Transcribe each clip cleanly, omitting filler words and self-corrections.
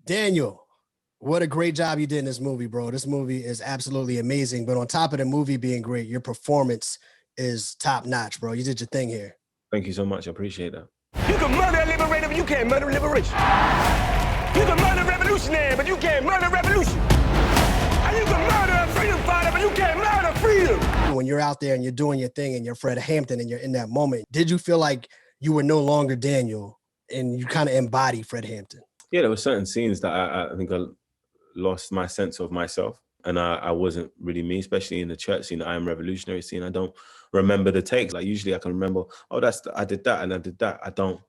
Daniel, what a great job you did in this movie, bro. This movie is absolutely amazing. But on top of the movie being great, your performance is top notch, bro. You did your thing here. Thank you so much. I appreciate that. You can murder a liberator, but you can't murder liberation. You can murder a revolutionary, but you can't murder revolution. And you can murder a freedom fighter, but you can't murder freedom. When you're out there and you're doing your thing and you're Fred Hampton and you're in that moment, did you feel like you were no longer Daniel and you kind of embody Fred Hampton? Yeah, there were certain scenes that I think I lost my sense of myself, and I wasn't really me, especially in the church scene, the I Am Revolutionary scene. I don't remember the takes. Like usually I can remember, oh, I did that and I did that. I don't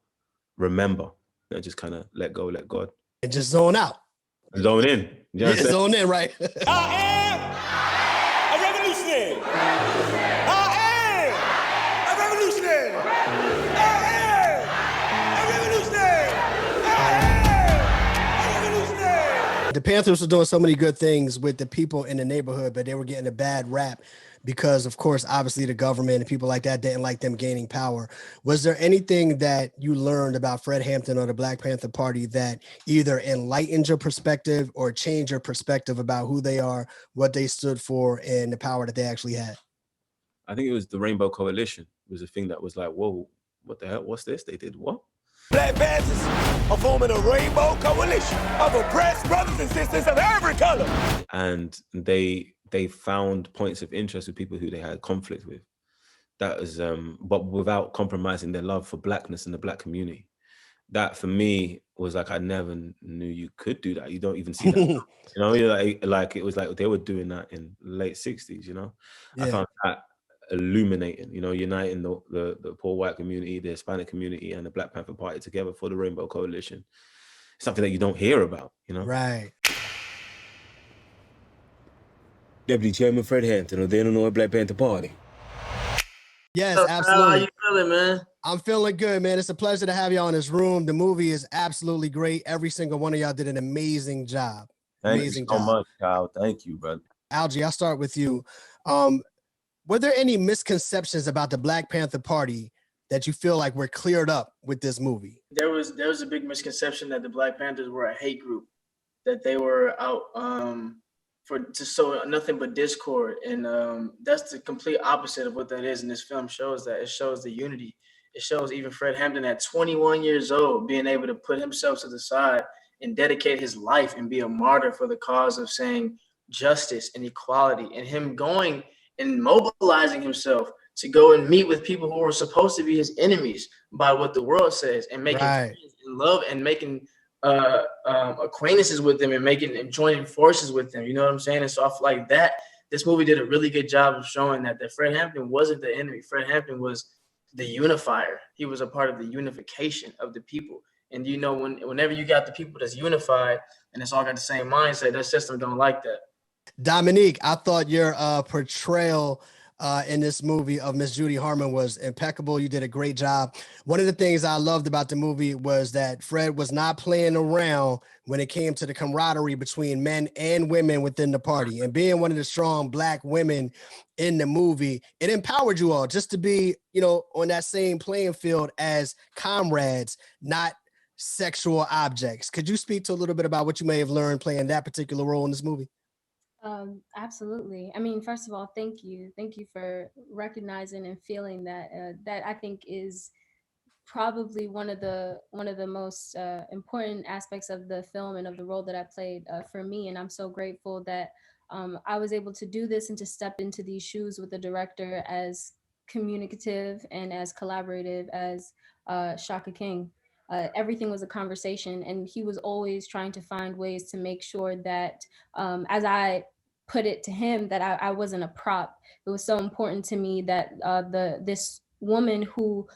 remember. I just kind of let go, let God. And just zone out. Zone in. You know zone in, right? I am a revolutionary. I am a revolutionary. I am a revolutionary. I am a revolutionary. The Panthers were doing so many good things with the people in the neighborhood, but they were getting a bad rap because, of course, obviously the government and people like that didn't like them gaining power. Was there anything that you learned about Fred Hampton or the Black Panther Party that either enlightened your perspective or changed your perspective about who they are, what they stood for, and the power that they actually had? I think it was the Rainbow Coalition. It was a thing that was like, whoa, what the hell? What's this? They did what? Black Panthers are forming a rainbow coalition of oppressed brothers and sisters of every color. And they found points of interest with people who they had conflict with. That was, but without compromising their love for Blackness and the Black community. That for me was like, I never knew you could do that. You don't even see that. You know, like it was like they were doing that in the late 60s, you know? Yeah. I found that illuminating, you know, uniting the poor white community, the Hispanic community, and the Black Panther Party together for the Rainbow Coalition. Something that you don't hear about, you know? Right. Deputy Chairman Fred Hampton of the Illinois Black Panther Party. Yes, absolutely. How you feeling, man? I'm feeling good, man. It's a pleasure to have you on this room. The movie is absolutely great. Every single one of y'all did an amazing job. Thank you so much, Kyle. Thank you, brother. Algie, I'll start with you. Were there any misconceptions about the Black Panther Party that you feel like were cleared up with this movie? There was a big misconception that the Black Panthers were a hate group, that they were out to sow nothing but discord, and that's the complete opposite of what that is. And this film shows that. It shows the unity. It shows even Fred Hampton at 21 years old being able to put himself to the side and dedicate his life and be a martyr for the cause of saying justice and equality, and him going and mobilizing himself to go and meet with people who were supposed to be his enemies by what the world says, and making friends and love and making acquaintances with them and joining forces with them. You know what I'm saying? And so I feel like that this movie did a really good job of showing that Fred Hampton wasn't the enemy. Fred Hampton was the unifier. He was a part of the unification of the people. And you know, whenever you got the people that's unified and it's all got the same mindset, that system don't like that. Dominique, I thought your portrayal in this movie of Miss Judy Harmon was impeccable. You did a great job. One of the things I loved about the movie was that Fred was not playing around when it came to the camaraderie between men and women within the party. And being one of the strong Black women in the movie, it empowered you all just to be, you know, on that same playing field as comrades, not sexual objects. Could you speak to a little bit about what you may have learned playing that particular role in this movie? Absolutely. I mean, first of all, thank you for recognizing and feeling that. That I think is probably one of the most important aspects of the film and of the role that I played for me. And I'm so grateful that I was able to do this and to step into these shoes with the director as communicative and as collaborative as Shaka King. Everything was a conversation, and he was always trying to find ways to make sure that, as I put it to him, that I wasn't a prop. It was so important to me that this woman who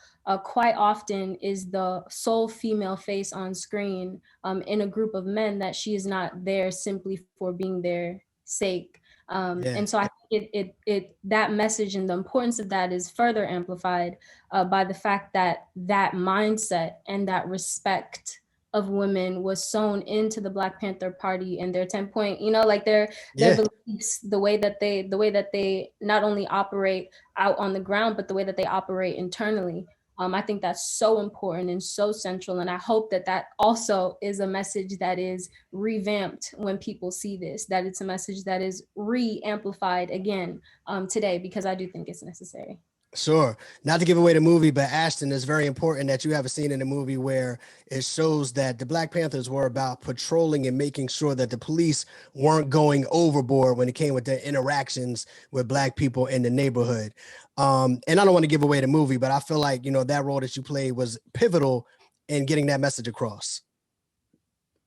quite often is the sole female face on screen in a group of men, that she is not there simply for being their sake. And so I think it that message and the importance of that is further amplified by the fact that that mindset and that respect of women was sewn into the Black Panther Party and their 10-point, you know, like their beliefs, the way that they not only operate out on the ground, but the way that they operate internally. I think that's so important and so central. And I hope that that also is a message that is revamped when people see this, that it's a message that is re-amplified again today, because I do think it's necessary. Sure. Not to give away the movie, but Ashton, it's very important that you have a scene in the movie where it shows that the Black Panthers were about patrolling and making sure that the police weren't going overboard when it came with their interactions with Black people in the neighborhood. And I don't want to give away the movie, but I feel like, you know, that role that you played was pivotal in getting that message across.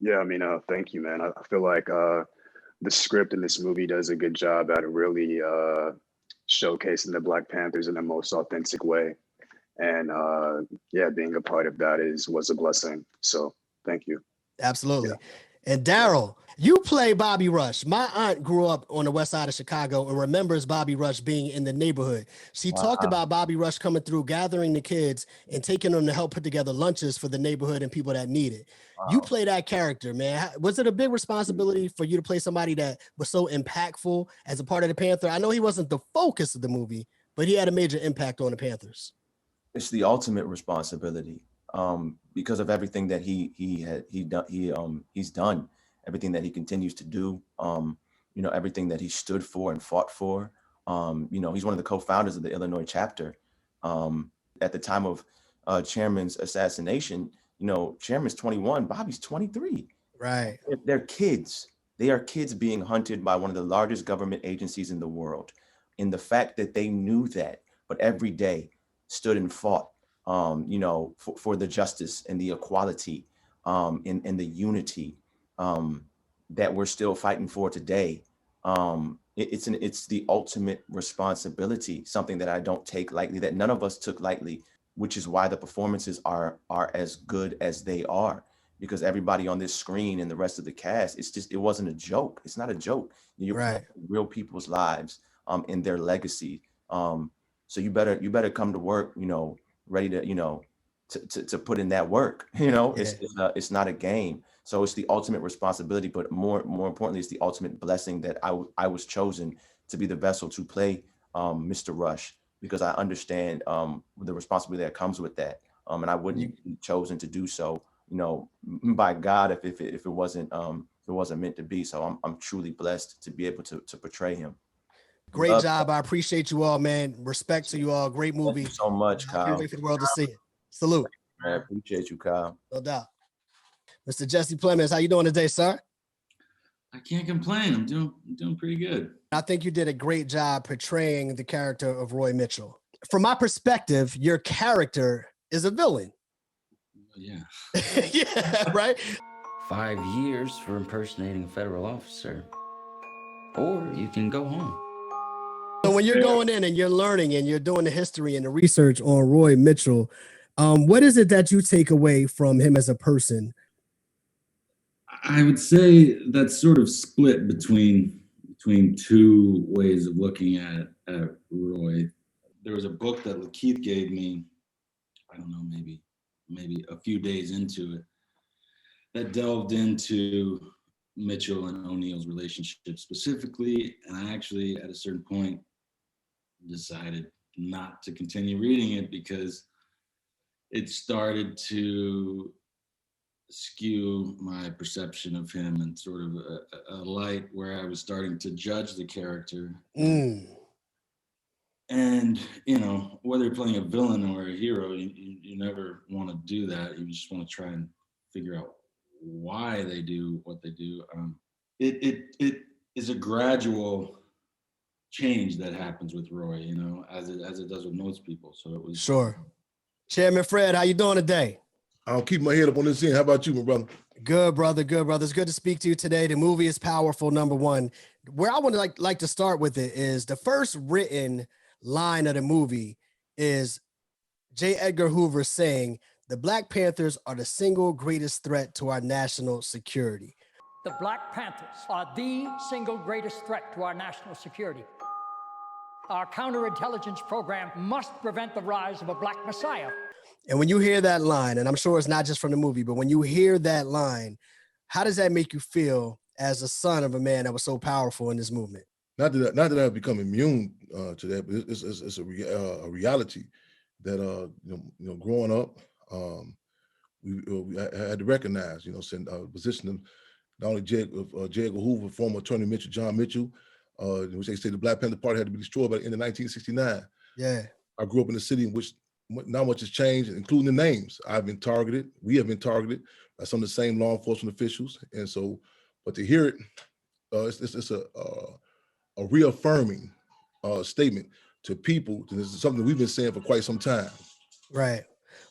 Yeah, I mean, thank you, man. I feel like the script in this movie does a good job at really showcasing the Black Panthers in the most authentic way. And yeah, being a part of that was a blessing. So thank you. Absolutely. Yeah. And Daryl, you play Bobby Rush. My aunt grew up on the west side of Chicago and remembers Bobby Rush being in the neighborhood. She talked about Bobby Rush coming through, gathering the kids and taking them to help put together lunches for the neighborhood and people that need it. Wow. You play that character, man. Was it a big responsibility for you to play somebody that was so impactful as a part of the Panther? I know he wasn't the focus of the movie, but he had a major impact on the Panthers. It's the ultimate responsibility. Because of everything that he's done, everything that he continues to do, you know, everything that he stood for and fought for. You know, he's one of the co-founders of the Illinois chapter. At the time of Chairman's assassination, you know, Chairman's 21, Bobby's 23. Right. They're kids. They are kids being hunted by one of the largest government agencies in the world. And the fact that they knew that, but every day stood and fought, you know, for the justice and the equality and the unity that we're still fighting for today. It's the ultimate responsibility, something that I don't take lightly, that none of us took lightly, which is why the performances are as good as they are, because everybody on this screen and the rest of the cast, it wasn't a joke. It's not a joke. You're right. Real people's lives and their legacy. So you better come to work, you know, ready to, you know, to put in that work. You know, yeah. It's not a game. So it's the ultimate responsibility, but more importantly, it's the ultimate blessing that I was chosen to be the vessel to play Mr. Rush, because I understand the responsibility that comes with that. And I wouldn't be chosen to do so, you know, by God if it wasn't meant to be. So I'm truly blessed to be able to portray him. Great job. I appreciate you all, man. Respect to you all. Great movie. Thank you so much, Kyle. Can't wait for the world to see it. Salute. I appreciate you, Kyle. No doubt. Mr. Jesse Plemons, how you doing today, sir? I can't complain. I'm doing pretty good. I think you did a great job portraying the character of Roy Mitchell. From my perspective, your character is a villain. Yeah. Yeah, right? 5 years for impersonating a federal officer. Or you can go home. So when you're going in and you're learning and you're doing the history and the research on Roy Mitchell, what is it that you take away from him as a person? I would say that's sort of split between two ways of looking at Roy. There was a book that Lakeith gave me, I don't know, maybe a few days into it, that delved into Mitchell and O'Neill's relationship specifically. And I actually, at a certain point, decided not to continue reading it because it started to skew my perception of him in sort of a light where I was starting to judge the character. And, you know, whether you're playing a villain or a hero, you never want to do that. You just want to try and figure out why they do what they do. It is a gradual change that happens with Roy, you know, as it does with most people. So it was sure. Chairman Fred, how you doing today? I'll keep my head up on this scene. How about you, my brother? Good, brother. Good, brother. It's good to speak to you today. The movie is powerful, number one. Where I want to like to start with it is the first written line of the movie is J. Edgar Hoover saying, "The Black Panthers are the single greatest threat to our national security." The Black Panthers are the single greatest threat to our national security. Our counterintelligence program must prevent the rise of a Black Messiah. And when you hear that line, and I'm sure it's not just from the movie, but when you hear that line, how does that make you feel as a son of a man that was so powerful in this movement? Not that I've become immune to that, but it's a reality. that growing up, we had to recognize, position them, not only J. Edgar Hoover, former Attorney Mitchell, John Mitchell, which they say the Black Panther Party had to be destroyed by the end of 1969. Yeah. I grew up in a city in which not much has changed, including the names. I've been targeted. We have been targeted by some of the same law enforcement officials. And so, but to hear it, it's a reaffirming statement to people. This is something we've been saying for quite some time. Right.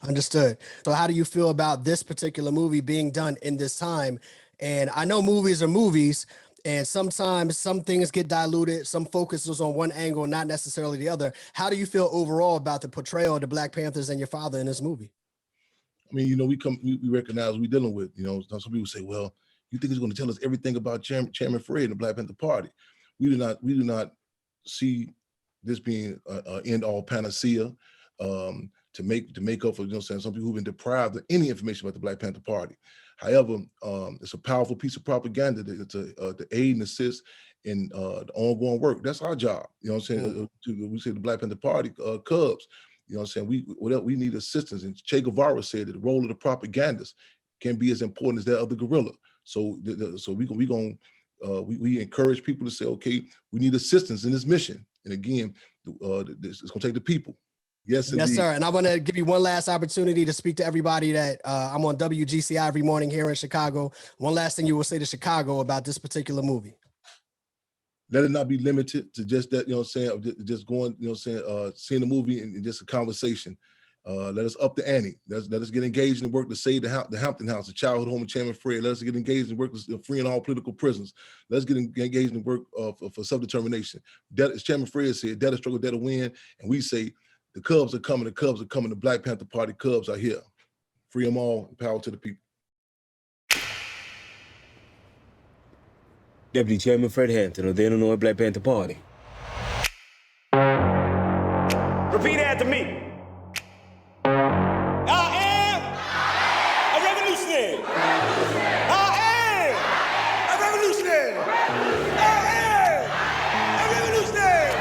Understood. So how do you feel about this particular movie being done in this time? And I know movies are movies, and sometimes some things get diluted. Some focus is on one angle, not necessarily the other. How do you feel overall about the portrayal of the Black Panthers and your father in this movie? I mean, we recognize what we're dealing with. Some people say, well, you think he's going to tell us everything about Chairman Fred and the Black Panther Party? We do not see this being an end-all panacea to make up for some people who've been deprived of any information about the Black Panther Party. However, it's a powerful piece of propaganda to aid and assist in the ongoing work. That's our job. We say the Black Panther Party Cubs. We need assistance. And Che Guevara said that the role of the propagandist can be as important as that of the guerrilla. So we encourage people to say, okay, we need assistance in this mission. And again, it's going to take the people. Yes, indeed. Yes, sir. And I want to give you one last opportunity to speak to everybody that I'm on WGCI every morning here in Chicago. One last thing you will say to Chicago about this particular movie. Let it not be limited to just that, just going, seeing the movie and just a conversation. Let us up the ante. Let us get engaged in the work to save the Hampton House, the childhood home of Chairman Fred. Let us get engaged in work of freeing all political prisoners. Let's get engaged in work for self-determination. As Chairman Fred said, death is struggle, death to win. And we say, the Cubs are coming, the Black Panther Party Cubs are here. Free them all, and power to the people. Deputy Chairman Fred Hampton of the Illinois Black Panther Party. Repeat after me. I am a revolutionary. I am a revolutionary. I am a revolutionary. I am a revolutionary.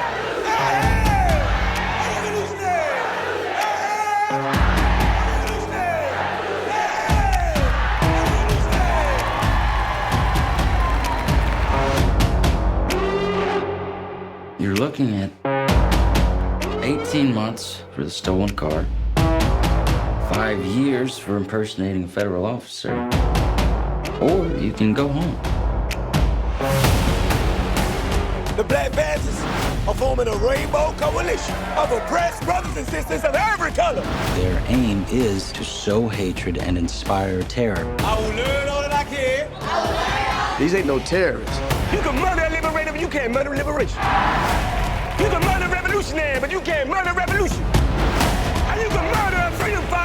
I am a revolutionary. You're looking at 18 months for the stolen car, 5 years for impersonating a federal officer, or you can go home. The Black Panthers are forming a rainbow coalition of oppressed brothers and sisters of every color. Their aim is to sow hatred and inspire terror. I will learn all that I can. These ain't no terrorists. You can murder a liberator, but you can't murder liberation. You can murder a revolutionary, but you can't murder revolution. And you can murder a freedom fighter.